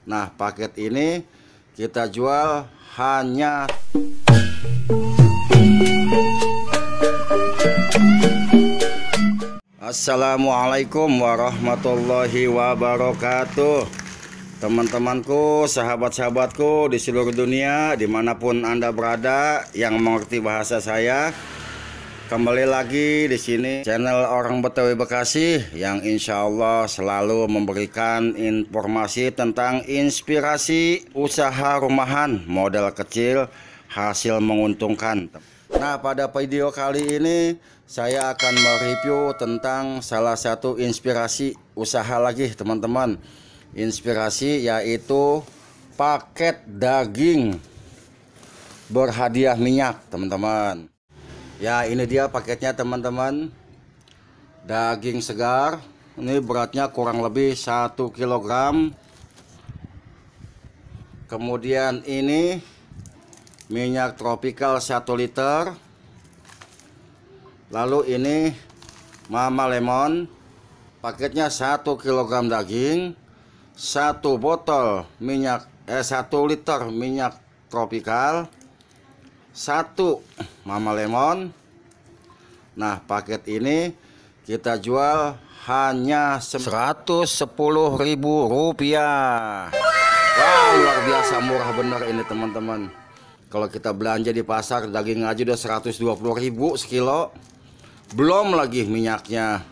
Nah, paket ini kita jual hanya Assalamualaikum warahmatullahi wabarakatuh. Teman-temanku, sahabat-sahabatku di seluruh dunia, dimanapun Anda berada yang mengerti bahasa saya, kembali lagi di sini channel Orang Betawi Bekasi yang insya Allah selalu memberikan informasi tentang inspirasi usaha rumahan modal kecil hasil menguntungkan. Nah, pada video kali ini saya akan mereview tentang salah satu inspirasi usaha lagi, teman-teman. Inspirasi yaitu paket daging berhadiah minyak, teman-teman. Ya, ini dia paketnya, teman-teman. Daging segar. Ini beratnya kurang lebih 1 kg. Kemudian ini minyak tropikal 1 liter. Lalu ini Mama Lemon. Paketnya 1 kg daging, 1 botol minyak 1 liter minyak tropikal, 1 Mama Lemon. Nah, paket ini kita jual hanya Rp110.000. Wah, luar biasa murah bener ini, teman-teman. Kalau kita belanja di pasar daging aja udah 120.000 sekilo. Belum lagi minyaknya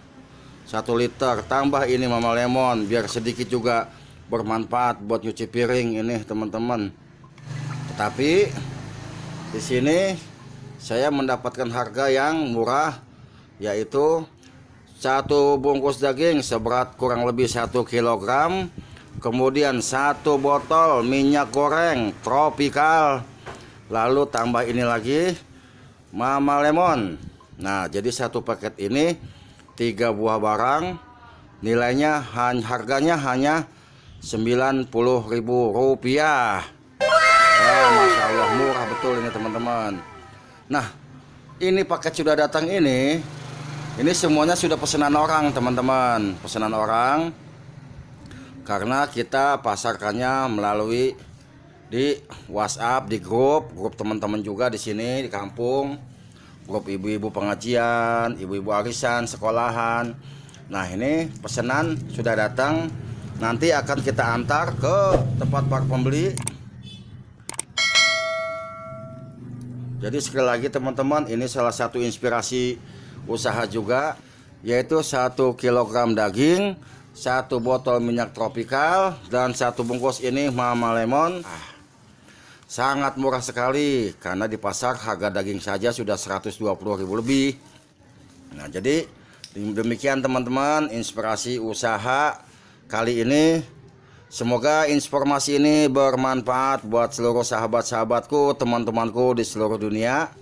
1 liter, tambah ini Mama Lemon biar sedikit juga bermanfaat buat nyuci piring ini, teman-teman. Tetapi di sini saya mendapatkan harga yang murah, yaitu 1 bungkus daging seberat kurang lebih 1 kg, kemudian 1 botol minyak goreng tropikal, lalu tambah ini lagi Mama Lemon. Nah, jadi satu paket ini 3 buah barang, nilainya harganya hanya Rp90.000. Wah, Masya Allah, murah betul ini, teman-teman. Nah, ini paket sudah datang ini semuanya sudah pesanan orang, teman-teman. Pesanan orang karena kita pasarkannya melalui di WhatsApp, di grup teman-teman juga di sini di kampung. Grup ibu-ibu pengajian, ibu-ibu arisan, sekolahan. Nah, ini pesanan sudah datang. Nanti akan kita antar ke tempat para pembeli. Jadi sekali lagi, teman-teman, ini salah satu inspirasi usaha juga, yaitu 1 kg daging, 1 botol minyak tropikal, dan 1 bungkus ini Mama Lemon. Sangat murah sekali karena di pasar harga daging saja sudah Rp120.000 lebih. Nah, jadi demikian, teman-teman, inspirasi usaha kali ini. Semoga informasi ini bermanfaat buat seluruh sahabat-sahabatku, teman-temanku di seluruh dunia.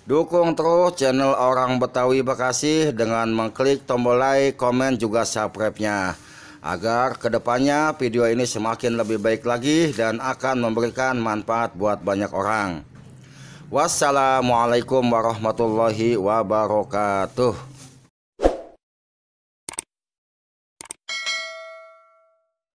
Dukung terus channel Orang Betawi Bekasi dengan mengklik tombol like, komen, juga subscribe-nya, agar kedepannya video ini semakin lebih baik lagi dan akan memberikan manfaat buat banyak orang. Wassalamualaikum warahmatullahi wabarakatuh.